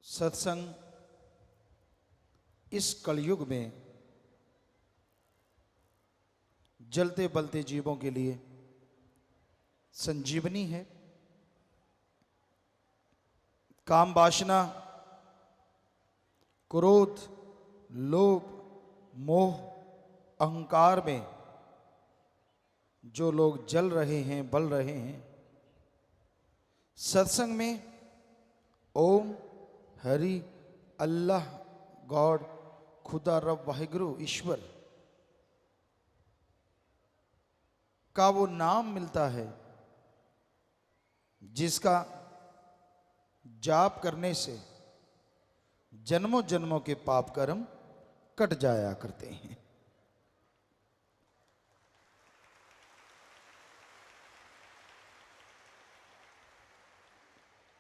सत्संग इस कलयुग में जलते बलते जीवों के लिए संजीवनी है। काम वासना, क्रोध, लोभ, मोह, अहंकार में जो लोग जल रहे हैं, बल रहे हैं, सत्संग में ओम, हरि, अल्लाह, गॉड, खुदा, रब, वाहिगुरु, ईश्वर का वो नाम मिलता है जिसका जाप करने से जन्मों जन्मों के पाप कर्म कट जाया करते हैं।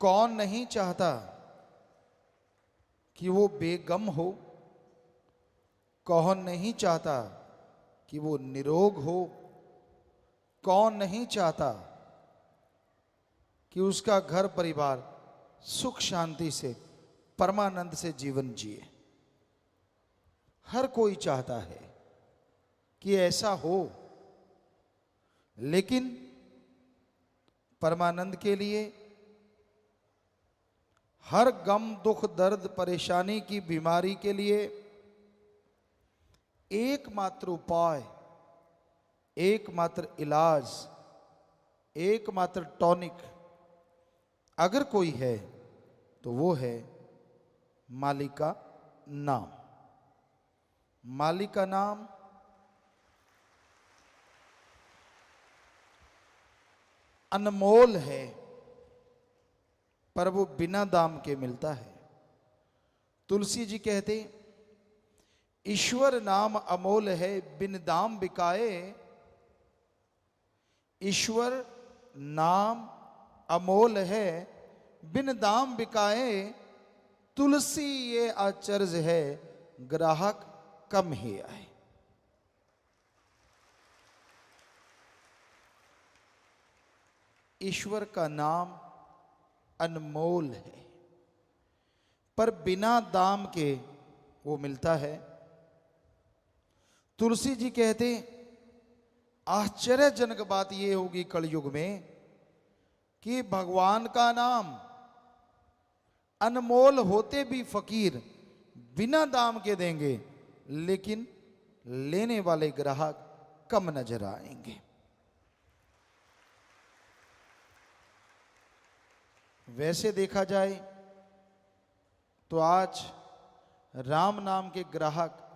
कौन नहीं चाहता कि वो बेगम हो? कौन नहीं चाहता कि वो निरोग हो? कौन नहीं चाहता कि उसका घर परिवार सुख शांति से, परमानंद से जीवन जिए? हर कोई चाहता है कि ऐसा हो, लेकिन परमानंद के लिए हर गम, दुख, दर्द, परेशानी की बीमारी के लिए एकमात्र उपाय, एकमात्र इलाज, एकमात्र टॉनिक अगर कोई है तो वो है मालिक का नाम। मालिक का नाम अनमोल है, पर वो बिना दाम के मिलता है। तुलसी जी कहते, ईश्वर नाम अमोल है, बिन दाम बिकाए। ईश्वर नाम अमोल है, बिन दाम बिकाए। तुलसी ये आचर्ज है, ग्राहक कम ही आए। ईश्वर का नाम अनमोल है, पर बिना दाम के वो मिलता है। तुलसी जी कहते, आश्चर्यजनक बात ये होगी कलयुग में कि भगवान का नाम अनमोल होते भी फकीर बिना दाम के देंगे, लेकिन लेने वाले ग्राहक कम नजर आएंगे। वैसे देखा जाए तो आज राम नाम के ग्राहक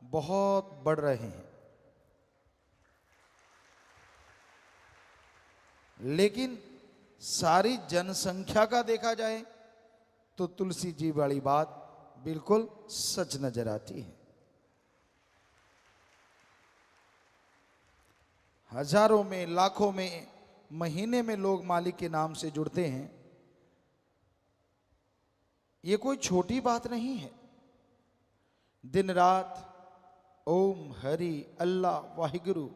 बहुत बढ़ रहे हैं, लेकिन सारी जनसंख्या का देखा जाए तो तुलसी जी वाली बात बिल्कुल सच नजर आती है। हजारों में, लाखों में, महीने में लोग मालिक के नाम से जुड़ते हैं। ये कोई छोटी बात नहीं है। दिन रात ओम, हरि, अल्लाह, वाहिगुरु,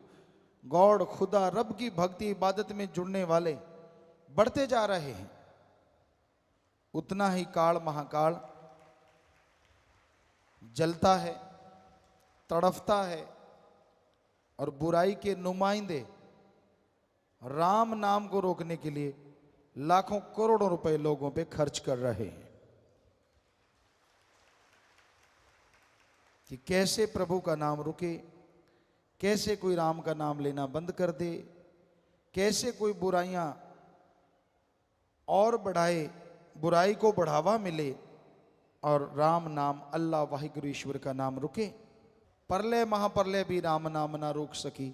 गॉड, खुदा, रब की भक्ति इबादत में जुड़ने वाले बढ़ते जा रहे हैं। उतना ही काल महाकाल जलता है, तड़फता है, और बुराई के नुमाइंदे राम नाम को रोकने के लिए लाखों करोड़ों रुपए लोगों पे खर्च कर रहे हैं कि कैसे प्रभु का नाम रुके, कैसे कोई राम का नाम लेना बंद कर दे, कैसे कोई बुराइयां और बढ़ाए, बुराई को बढ़ावा मिले और राम नाम, अल्लाह, वाहिगुरु, ईश्वर का नाम रुके। परलय महाप्रलय भी राम नाम ना रोक सकी।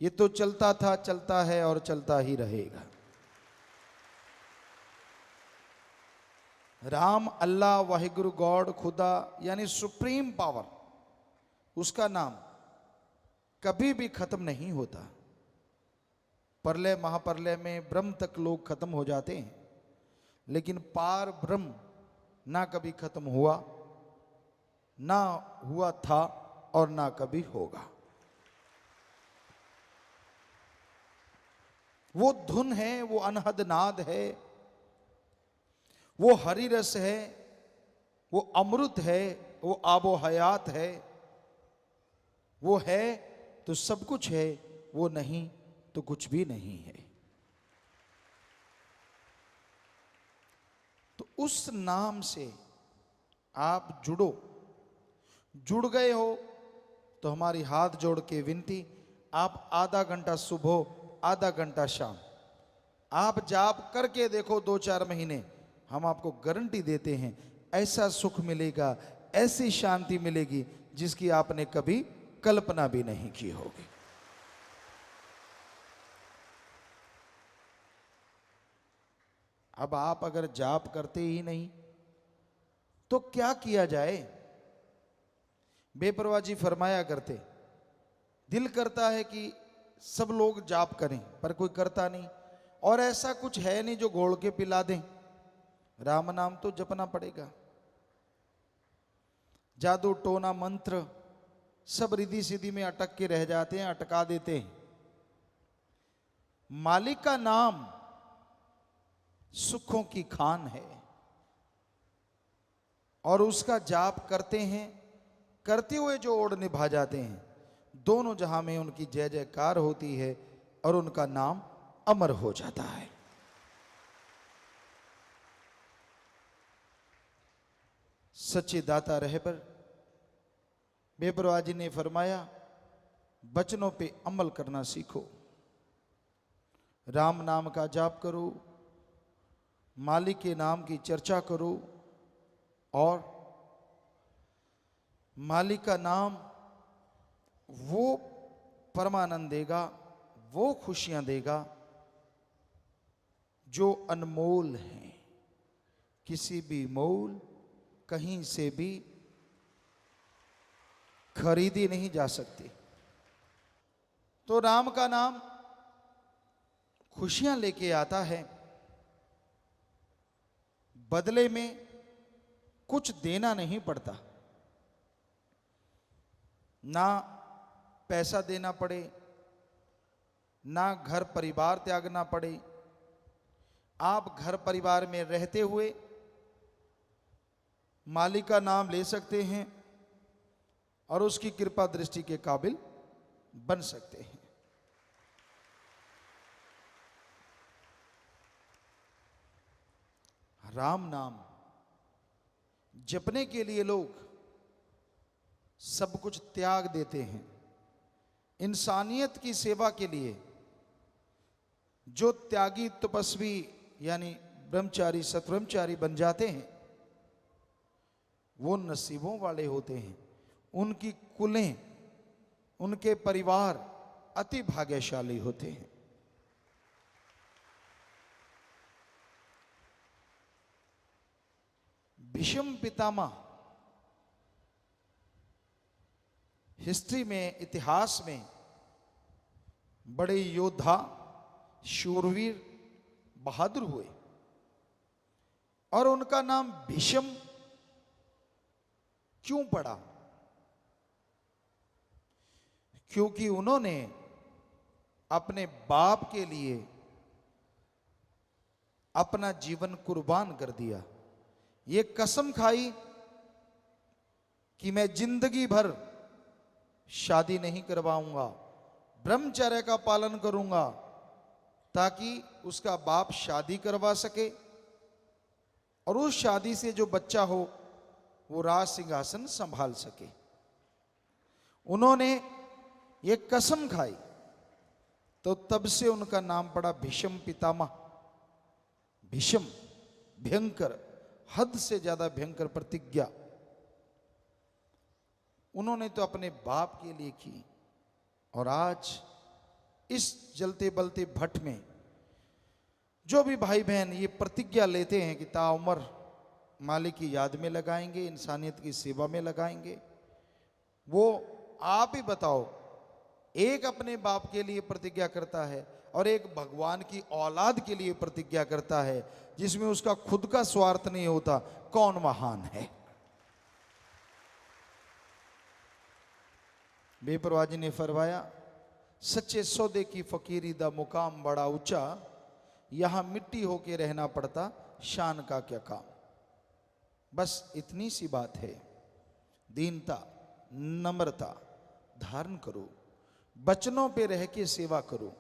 ये तो चलता था, चलता है और चलता ही रहेगा। राम, अल्लाह, वाहिगुरु, गॉड, खुदा यानी सुप्रीम पावर, उसका नाम कभी भी खत्म नहीं होता। परलय महाप्रलय में ब्रह्म तक लोग खत्म हो जाते हैं, लेकिन पार ब्रह्म ना कभी खत्म हुआ, ना हुआ था और ना कभी होगा। वो धुन है, वो अनहद नाद है, वो हरि रस है, वो अमृत है, वो आबो हयात है। वो है तो सब कुछ है, वो नहीं तो कुछ भी नहीं है। तो उस नाम से आप जुड़ो। जुड़ गए हो तो हमारी हाथ जोड़ के विनती, आप आधा घंटा सुबह आधा घंटा शाम आप जाप करके देखो, 2-4 महीने, हम आपको गारंटी देते हैं ऐसा सुख मिलेगा, ऐसी शांति मिलेगी जिसकी आपने कभी कल्पना भी नहीं की होगी। अब आप अगर जाप करते ही नहीं तो क्या किया जाए? बेपरवाह जी फरमाया करते, दिल करता है कि सब लोग जाप करें पर कोई करता नहीं, और ऐसा कुछ है नहीं जो घोल के पिला दें। राम नाम तो जपना पड़ेगा। जादू टोना मंत्र सब रिद्धि सिद्धि में अटक के रह जाते हैं, अटका देते हैं। मालिक का नाम सुखों की खान है, और उसका जाप करते हैं, करते हुए जो ओढ़ निभा जाते हैं, दोनों जहां में उनकी जय जयकार होती है और उनका नाम अमर हो जाता है। सच्चे दाता रहे पर बेपरवाह जी ने फरमाया, बचनों पे अमल करना सीखो। राम नाम का जाप करो, मालिक के नाम की चर्चा करो, और मालिक का नाम वो परमानंद देगा, वो खुशियां देगा जो अनमोल हैं, किसी भी मोल कहीं से भी खरीदी नहीं जा सकती। तो राम का नाम खुशियां लेके आता है, बदले में कुछ देना नहीं पड़ता, ना पैसा देना पड़े, ना घर परिवार त्यागना पड़े। आप घर परिवार में रहते हुए मालिक का नाम ले सकते हैं और उसकी कृपा दृष्टि के काबिल बन सकते हैं। राम नाम जपने के लिए लोग सब कुछ त्याग देते हैं। इंसानियत की सेवा के लिए जो त्यागी तपस्वी यानी ब्रह्मचारी सतब्रह्मचारी बन जाते हैं, वो नसीबों वाले होते हैं। उनकी कुलें, उनके परिवार अति भाग्यशाली होते हैं। भीष्म पितामह हिस्ट्री में, इतिहास में बड़े योद्धा, शूरवीर, बहादुर हुए, और उनका नाम भीष्म क्यों पड़ा? क्योंकि उन्होंने अपने बाप के लिए अपना जीवन कुर्बान कर दिया। ये कसम खाई कि मैं जिंदगी भर शादी नहीं करवाऊंगा, ब्रह्मचर्य का पालन करूंगा, ताकि उसका बाप शादी करवा सके और उस शादी से जो बच्चा हो वो राज सिंहासन संभाल सके। उन्होंने ये कसम खाई, तो तब से उनका नाम पड़ा भीष्म पितामह। भीष्म भयंकर, हद से ज्यादा भयंकर प्रतिज्ञा उन्होंने तो अपने बाप के लिए की, और आज इस जलते बलते भट्ट में जो भी भाई बहन ये प्रतिज्ञा लेते हैं कि ताउम्र मालिक की याद में लगाएंगे, इंसानियत की सेवा में लगाएंगे, वो आप ही बताओ, एक अपने बाप के लिए प्रतिज्ञा करता है और एक भगवान की औलाद के लिए प्रतिज्ञा करता है, जिसमें उसका खुद का स्वार्थ नहीं होता, कौन महान है? बेपरवाह जी ने फरमाया, सच्चे सौदे की फकीरी दा मुकाम बड़ा ऊंचा, यहां मिट्टी होके रहना पड़ता, शान का क्या काम। बस इतनी सी बात है, दीनता, नम्रता धारण करो, वचनों पे रह के सेवा करो।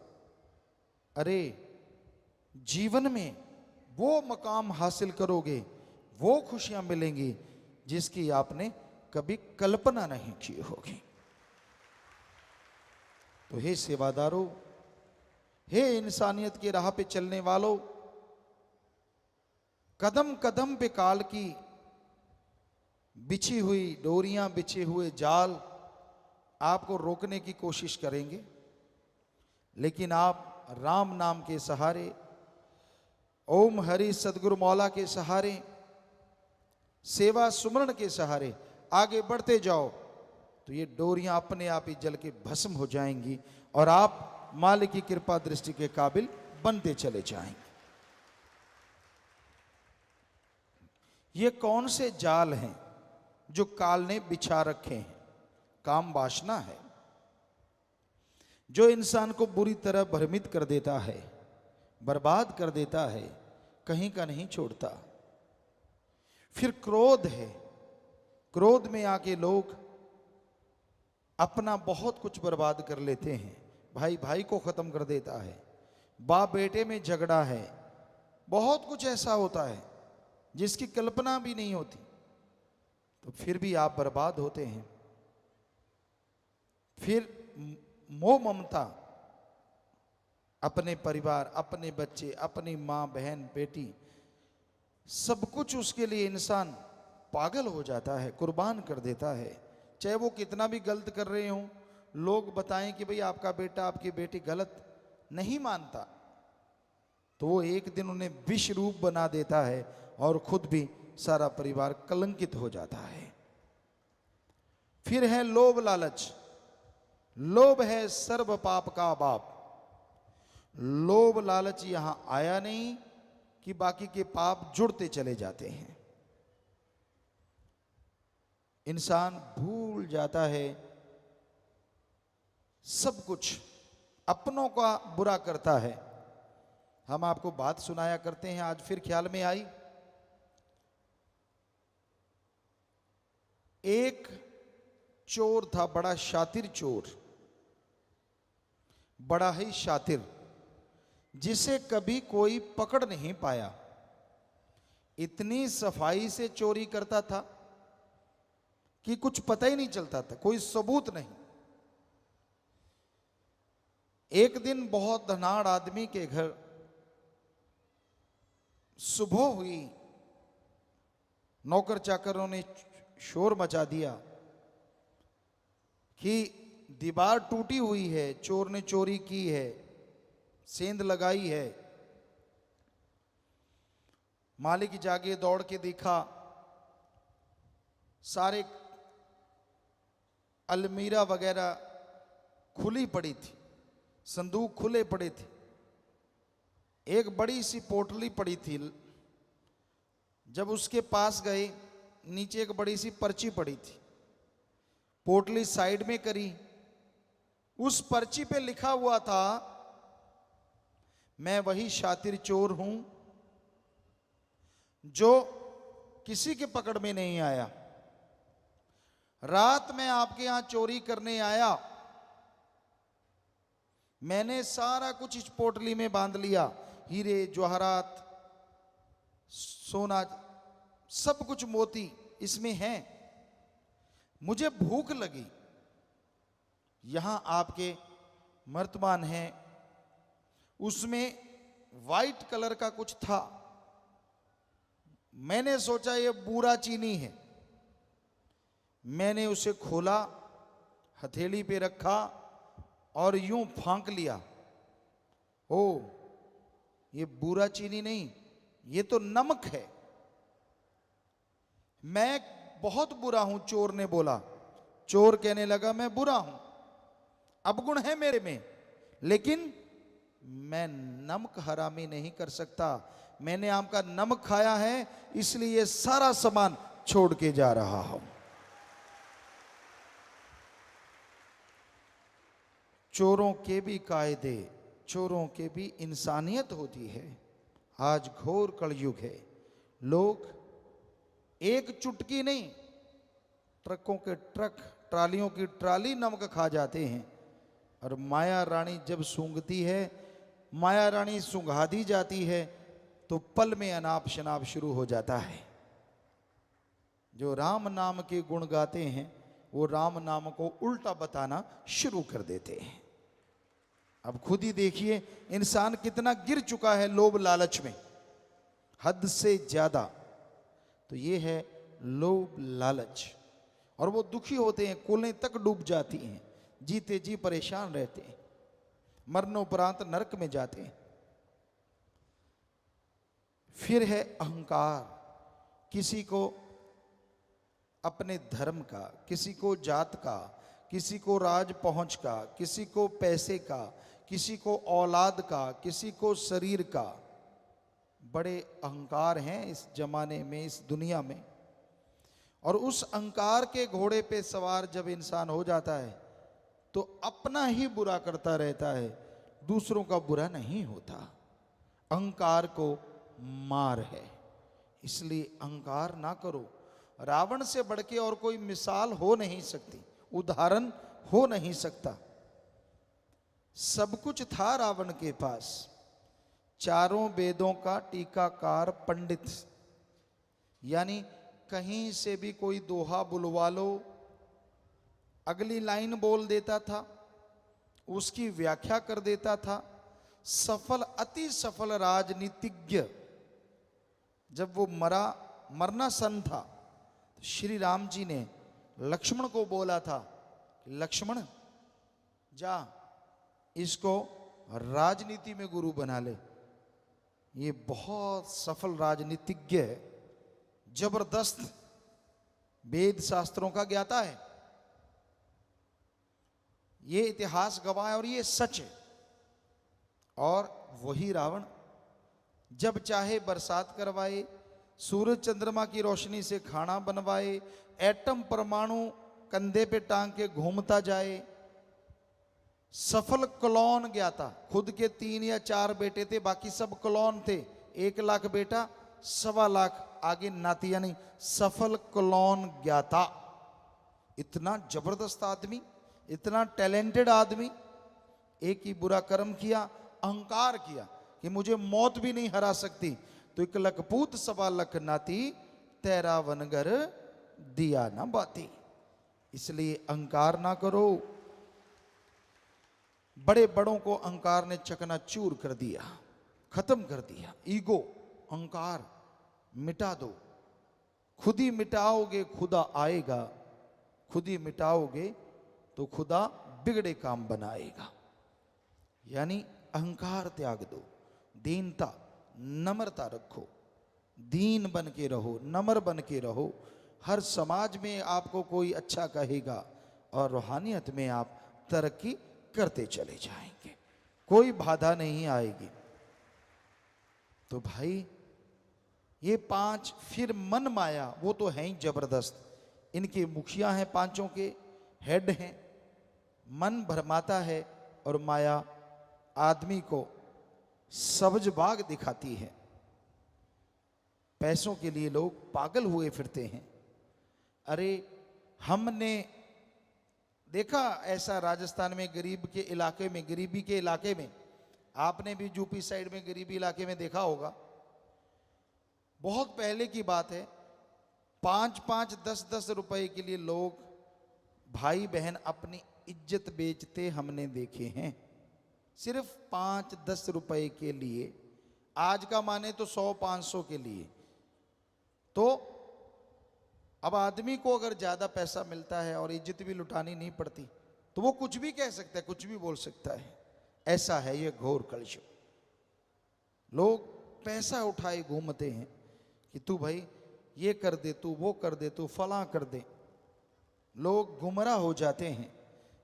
अरे जीवन में वो मकाम हासिल करोगे, वो खुशियां मिलेंगी जिसकी आपने कभी कल्पना नहीं की होगी। तो हे सेवादारों, हे इंसानियत की राह पे चलने वालों, कदम कदम पे काल की बिछी हुई डोरियां, बिछे हुए जाल आपको रोकने की कोशिश करेंगे, लेकिन आप राम नाम के सहारे, ओम हरि सदगुरु मौला के सहारे, सेवा सुमरण के सहारे आगे बढ़ते जाओ तो ये डोरियां अपने आप ही जल के भस्म हो जाएंगी और आप मालिक की कृपा दृष्टि के काबिल बनते चले जाएंगे। ये कौन से जाल हैं जो काल ने बिछा रखे हैं? काम वासना है जो इंसान को बुरी तरह भ्रमित कर देता है, बर्बाद कर देता है, कहीं का नहीं छोड़ता। फिर क्रोध है, क्रोध में आके लोग अपना बहुत कुछ बर्बाद कर लेते हैं। भाई भाई को खत्म कर देता है, बाप बेटे में झगड़ा है, बहुत कुछ ऐसा होता है जिसकी कल्पना भी नहीं होती, तो फिर भी आप बर्बाद होते हैं। फिर मोह ममता, अपने परिवार, अपने बच्चे, अपनी माँ बहन बेटी, सब कुछ उसके लिए इंसान पागल हो जाता है, कुर्बान कर देता है। चाहे वो कितना भी गलत कर रहे हों, लोग बताएं कि भाई आपका बेटा आपकी बेटी गलत, नहीं मानता तो वो एक दिन उन्हें विष रूप बना देता है और खुद भी सारा परिवार कलंकित हो जाता है। फिर है लोभ लालच। लोभ है सर्व पाप का बाप। लोभ लालच यहां आया नहीं कि बाकी के पाप जुड़ते चले जाते हैं। इंसान भूल जाता है सब कुछ, अपनों का बुरा करता है। हम आपको बात सुनाया करते हैं, आज फिर ख्याल में आई। एक चोर था, बड़ा शातिर चोर, बड़ा ही शातिर, जिसे कभी कोई पकड़ नहीं पाया। इतनी सफाई से चोरी करता था कि कुछ पता ही नहीं चलता था, कोई सबूत नहीं। एक दिन बहुत धनाढ़ आदमी के घर सुबह हुई, नौकर चाकरों ने शोर मचा दिया कि दीवार टूटी हुई है, चोर ने चोरी की है, सेंध लगाई है। मालिक जागे, दौड़ के देखा, सारे अलमीरा वगैरह खुली पड़ी थी, संदूक खुले पड़े थे, एक बड़ी सी पोटली पड़ी थी। जब उसके पास गए, नीचे एक बड़ी सी पर्ची पड़ी थी, पोटली साइड में करी, उस पर्ची पे लिखा हुआ था, मैं वही शातिर चोर हूं जो किसी के पकड़ में नहीं आया। रात में आपके यहां चोरी करने आया, मैंने सारा कुछ इस पोटली में बांध लिया, हीरे जवाहरात सोना सब कुछ मोती इसमें हैं। मुझे भूख लगी, यहां आपके मर्तबान है, उसमें वाइट कलर का कुछ था। मैंने सोचा ये बूरा चीनी है, मैंने उसे खोला, हथेली पे रखा और यूं फांक लिया। ओ, ये बूरा चीनी नहीं, ये तो नमक है। मैं बहुत बुरा हूं, चोर ने बोला। चोर कहने लगा, मैं बुरा हूं, अवगुण है मेरे में, लेकिन मैं नमक हरामी नहीं कर सकता। मैंने आपका नमक खाया है, इसलिए ये सारा सामान छोड़ के जा रहा हूं। चोरों के भी कायदे, चोरों के भी इंसानियत होती है। आज घोर कलयुग है, लोग एक चुटकी नहीं, ट्रकों के ट्रक, ट्रालियों की ट्राली नमक खा जाते हैं। और माया रानी जब सूंघती है, माया रानी सूंघा दी जाती है तो पल में अनाप शनाप शुरू हो जाता है। जो राम नाम के गुण गाते हैं वो राम नाम को उल्टा बताना शुरू कर देते हैं। अब खुद ही देखिए इंसान कितना गिर चुका है लोभ लालच में, हद से ज्यादा। तो ये है लोभ लालच, और वो दुखी होते हैं, कुलें तक डूब जाती हैं, जीते जी परेशान रहते हैं, मरणोपरांत नरक में जाते हैं। फिर है अहंकार, किसी को अपने धर्म का, किसी को जात का, किसी को राज पहुंच का, किसी को पैसे का, किसी को औलाद का, किसी को शरीर का। बड़े अहंकार हैं इस जमाने में, इस दुनिया में। और उस अहंकार के घोड़े पे सवार जब इंसान हो जाता है तो अपना ही बुरा करता रहता है, दूसरों का बुरा नहीं होता। अहंकार को मार है, इसलिए अहंकार ना करो। रावण से बढ़ के और कोई मिसाल हो नहीं सकती, उदाहरण हो नहीं सकता। सब कुछ था रावण के पास, चारों वेदों का टीकाकार पंडित, यानी कहीं से भी कोई दोहा बुलवा लो, अगली लाइन बोल देता था, उसकी व्याख्या कर देता था। सफल, अति सफल राजनीतिज्ञ। जब वो मरना सन था, श्री राम जी ने लक्ष्मण को बोला था, लक्ष्मण जा इसको राजनीति में गुरु बना ले। ये बहुत सफल राजनीतिज्ञ है, जबरदस्त वेद शास्त्रों का ज्ञाता है। ये इतिहास गवाह है और ये सच है। और वही रावण जब चाहे बरसात करवाए, सूरज चंद्रमा की रोशनी से खाना बनवाए, एटम परमाणु कंधे पे टांग के घूमता जाए। सफल क्लोन ज्ञाता, खुद के 3 या 4 बेटे थे, बाकी सब क्लोन थे। 1 लाख बेटा, 1.25 लाख आगे नाती, यानी सफल क्लोन ज्ञाता। इतना जबरदस्त आदमी, इतना टैलेंटेड आदमी। एक ही बुरा कर्म किया, अहंकार किया कि मुझे मौत भी नहीं हरा सकती, तो 1 लख पूत 1.25 लाख नाती, तेरा वनगर दिया ना बाती। इसलिए अहंकार ना करो। बड़े बड़ों को अहंकार ने चकनाचूर कर दिया, खत्म कर दिया। ईगो, अहंकार मिटा दो। खुद ही मिटाओगे खुदा आएगा, खुद ही मिटाओगे तो खुदा बिगड़े काम बनाएगा। यानी अहंकार त्याग दो, दीनता, नम्रता रखो, दीन बन के रहो, नम्र बन के रहो। हर समाज में आपको कोई अच्छा कहेगा और रूहानियत में आप तरक्की करते चले जाएंगे, कोई बाधा नहीं आएगी। तो भाई ये 5, फिर मन माया, वो तो है ही जबरदस्त। इनके मुखिया हैं, 5 के हेड हैं। मन भरमाता है और माया आदमी को सब्ज बाग दिखाती है। पैसों के लिए लोग पागल हुए फिरते हैं। अरे हमने देखा ऐसा राजस्थान में, गरीब के इलाके में, गरीबी के इलाके में, आपने भी यूपी साइड में गरीबी इलाके में देखा होगा। बहुत पहले की बात है, 5-5, 10-10 रुपए के लिए लोग, भाई बहन अपनी इज्जत बेचते हमने देखे हैं, सिर्फ 5-10 रुपए के लिए। आज का माने तो 100-500 के लिए। तो अब आदमी को अगर ज्यादा पैसा मिलता है और इज्जत भी लुटानी नहीं पड़ती, तो वो कुछ भी कह सकता है, कुछ भी बोल सकता है। ऐसा है ये घोर कलयुग। लोग पैसा उठाए घूमते हैं कि तू भाई ये कर दे, तू वो कर दे, तू फला कर दे। लोग गुमराह हो जाते हैं,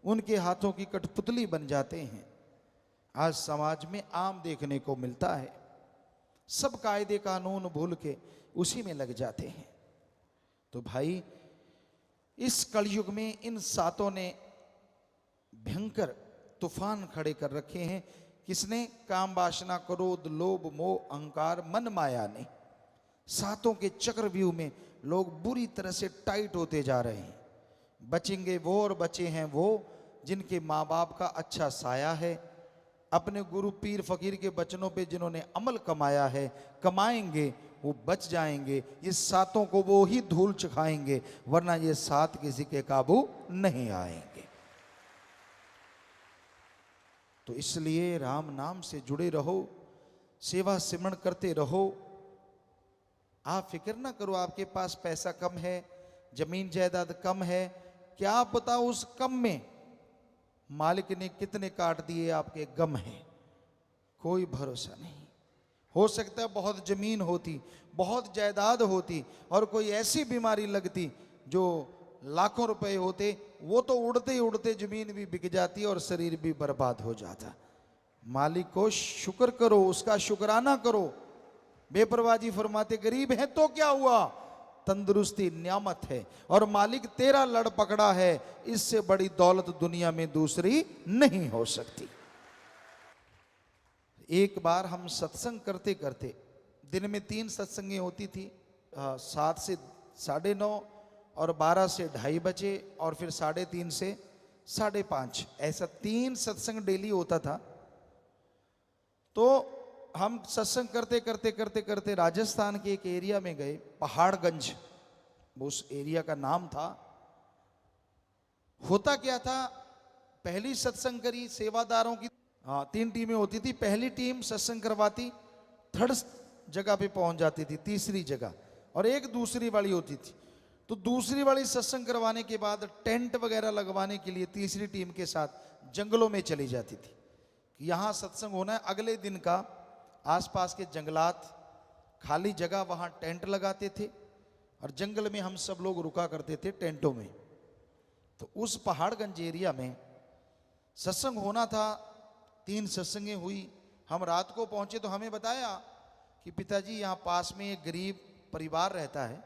उनके हाथों की कठपुतली बन जाते हैं। आज समाज में आम देखने को मिलता है। सब कायदे कानून भूल के उसी में लग जाते हैं। तो भाई इस कलयुग में इन 7 ने भयंकर तूफान खड़े कर रखे हैं। किसने? काम वासना, क्रोध, लोभ, मोह, अहंकार, मन माया ने। सातों के चक्रव्यूह में लोग बुरी तरह से टाइट होते जा रहे हैं। बचेंगे वो और बचे हैं वो जिनके माँ बाप का अच्छा साया है, अपने गुरु पीर फकीर के वचनों पे जिन्होंने अमल कमाया है, कमाएंगे वो बच जाएंगे। ये सातों को वो ही धूल चखाएंगे, वरना ये सात किसी के काबू नहीं आएंगे। तो इसलिए राम नाम से जुड़े रहो, सेवा सिमरण करते रहो। आप फिक्र ना करो आपके पास पैसा कम है, जमीन जायदाद कम है, क्या आप बताओ उस कम में मालिक ने कितने काट दिए आपके गम है, कोई भरोसा नहीं। हो सकता है बहुत जमीन होती, बहुत जायदाद होती और कोई ऐसी बीमारी लगती जो लाखों रुपए होते, वो तो उड़ते ही उड़ते जमीन भी बिक जाती और शरीर भी बर्बाद हो जाता। मालिक को शुक्र करो, उसका शुक्राना करो। बेपरवाजी फरमाते गरीब है तो क्या हुआ, तंदुरुस्ती नियामत है और मालिक तेरा लड़ पकड़ा है, इससे बड़ी दौलत दुनिया में दूसरी नहीं हो सकती। एक बार हम सत्संग करते करते, दिन में 3 सत्संगें होती थी, 7 से 9:30 और 12 से 2:30 बजे और फिर 3:30 से 5:30, ऐसा 3 सत्संग डेली होता था। तो हम सत्संग करते करते करते करते राजस्थान के एक एरिया में गए, पहाड़गंज उस एरिया का नाम था। होता क्या था, पहली सत्संग करी सेवादारों की, 3 टीमें होती थी। पहली टीम सत्संग करवाती, 3rd जगह पे पहुंच जाती थी, 3री जगह, और एक दूसरी वाली होती थी। तो दूसरी वाली सत्संग करवाने के बाद टेंट वगैरह लगवाने के लिए तीसरी टीम के साथ जंगलों में चली जाती थी। यहाँ सत्संग होना है, अगले दिन का आसपास के जंगलात खाली जगह, वहाँ टेंट लगाते थे और जंगल में हम सब लोग रुका करते थे टेंटों में। तो उस पहाड़गंज एरिया में सत्संग होना था, 3 सत्संगें हुई। हम रात को पहुंचे तो हमें बताया कि पिताजी यहाँ पास में एक गरीब परिवार रहता है,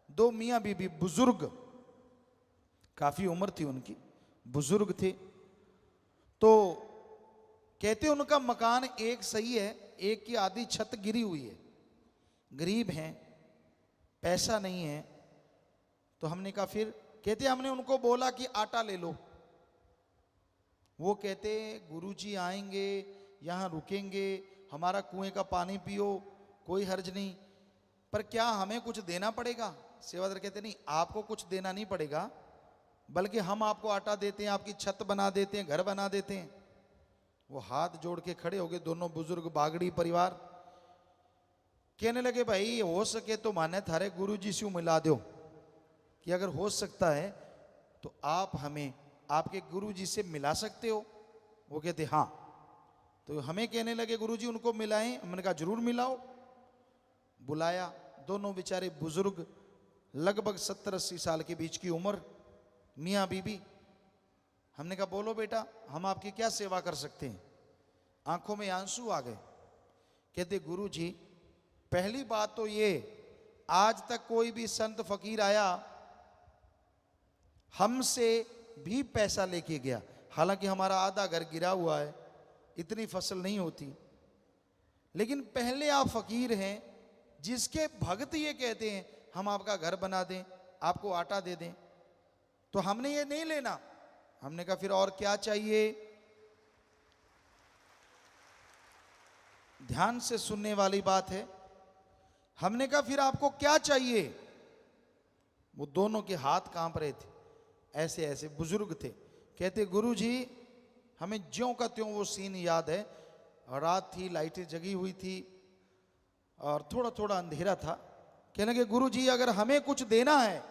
2 मियाँ बीबी बुजुर्ग, काफी उम्र थी उनकी, बुजुर्ग थे। तो कहते उनका मकान एक सही है, एक की आधी छत गिरी हुई है, गरीब हैं, पैसा नहीं है। तो हमने कहा फिर, कहते हमने उनको बोला कि आटा ले लो। वो कहते गुरुजी आएंगे, यहाँ रुकेंगे, हमारा कुएं का पानी पियो, कोई हर्ज नहीं, पर क्या हमें कुछ देना पड़ेगा? सेवादार कहते नहीं, आपको कुछ देना नहीं पड़ेगा, बल्कि हम आपको आटा देते हैं, आपकी छत बना देते हैं, घर बना देते हैं। वो हाथ जोड़ के खड़े हो गए, दोनों बुजुर्ग बागड़ी परिवार। कहने लगे भाई हो सके तो माने थारे गुरुजी से मिला दो, कि अगर हो सकता है तो आप हमें आपके गुरुजी से मिला सकते हो। वो कहते हाँ। तो हमें कहने लगे गुरुजी उनको मिलाएं। हमने कहा जरूर मिलाओ। बुलाया, दोनों बेचारे बुजुर्ग, लगभग 70-80 साल के बीच की उम्र, मियाँ बीबी। हमने कहा बोलो बेटा, हम आपकी क्या सेवा कर सकते हैं? आंखों में आंसू आ गए। कहते गुरुजी पहली बात तो ये, आज तक कोई भी संत फकीर आया हमसे भी पैसा लेके गया, हालांकि हमारा आधा घर गिरा हुआ है, इतनी फसल नहीं होती, लेकिन पहले आप फकीर हैं जिसके भक्त ये कहते हैं हम आपका घर बना दें, आपको आटा दे दें, तो हमने ये नहीं लेना। हमने कहा फिर और क्या चाहिए? ध्यान से सुनने वाली बात है। हमने कहा फिर आपको क्या चाहिए? वो दोनों के हाथ कांप रहे थे, ऐसे ऐसे बुजुर्ग थे। कहते गुरुजी हमें ज्यों का त्यों वो सीन याद है, रात थी, लाइटें जगी हुई थी और थोड़ा थोड़ा अंधेरा था। कहने लगे गुरुजी अगर हमें कुछ देना है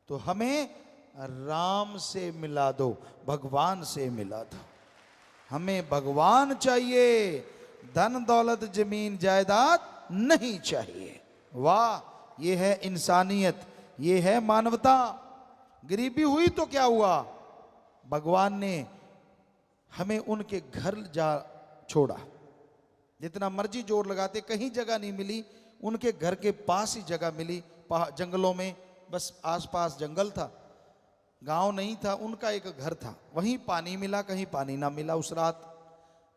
तो हमें राम से मिला दो, भगवान से मिला दो, हमें भगवान चाहिए, धन दौलत जमीन जायदाद नहीं चाहिए। वाह, ये है इंसानियत, ये है मानवता। गरीबी हुई तो क्या हुआ, भगवान ने हमें उनके घर जा छोड़ा। जितना मर्जी जोर लगाते कहीं जगह नहीं मिली, उनके घर के पास ही जगह मिली, जंगलों में, बस आसपास जंगल था, गांव नहीं था, उनका एक घर था, वहीं पानी मिला, कहीं पानी ना मिला उस रात।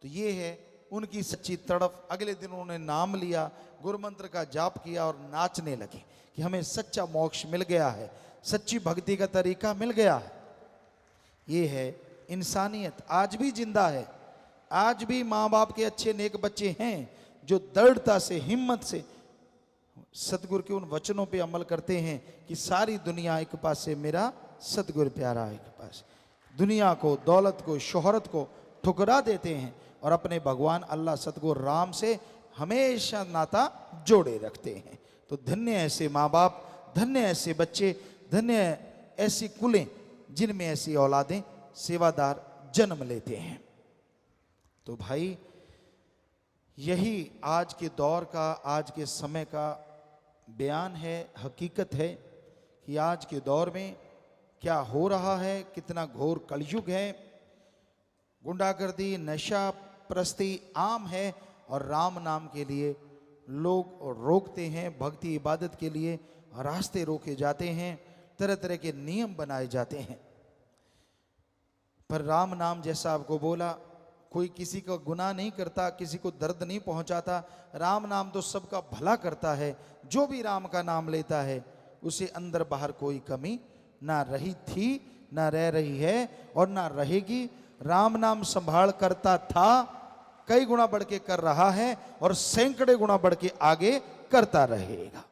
तो ये है उनकी सच्ची तड़फ। अगले दिन उन्होंने नाम लिया, गुरु मंत्र का जाप किया और नाचने लगे कि हमें सच्चा मोक्ष मिल गया है, सच्ची भक्ति का तरीका मिल गया है। ये है इंसानियत, आज भी जिंदा है। आज भी माँ बाप के अच्छे नेक बच्चे हैं जो दृढ़ता से, हिम्मत से सतगुरु के उन वचनों पे अमल करते हैं कि सारी दुनिया एक पास से, मेरा सतगुरु प्यारा एक पास। दुनिया को, दौलत को, शोहरत को ठुकरा देते हैं और अपने भगवान अल्लाह सतगुरु राम से हमेशा नाता जोड़े रखते हैं। तो धन्य ऐसे माँ बाप, धन्य ऐसे बच्चे, धन्य ऐसी कुलें जिनमें ऐसी औलादें, सेवादार जन्म लेते हैं। तो भाई यही आज के दौर का, आज के समय का बयान है, हकीकत है कि आज के दौर में क्या हो रहा है, कितना घोर कलयुग है। गुंडागर्दी, नशा प्रस्ती आम है और राम नाम के लिए लोग रोकते हैं, भक्ति इबादत के लिए रास्ते रोके जाते हैं, तरह तरह के नियम बनाए जाते हैं। पर राम नाम, जैसा आपको बोला, कोई किसी का गुनाह नहीं करता, किसी को दर्द नहीं पहुंचाता। राम नाम तो सबका भला करता है। जो भी राम का नाम लेता है उसे अंदर बाहर कोई कमी ना रही थी, ना रह रही है और ना रहेगी। राम नाम संभाल करता था, कई गुना बढ़ के कर रहा है और सैकड़े गुना बढ़ के आगे करता रहेगा।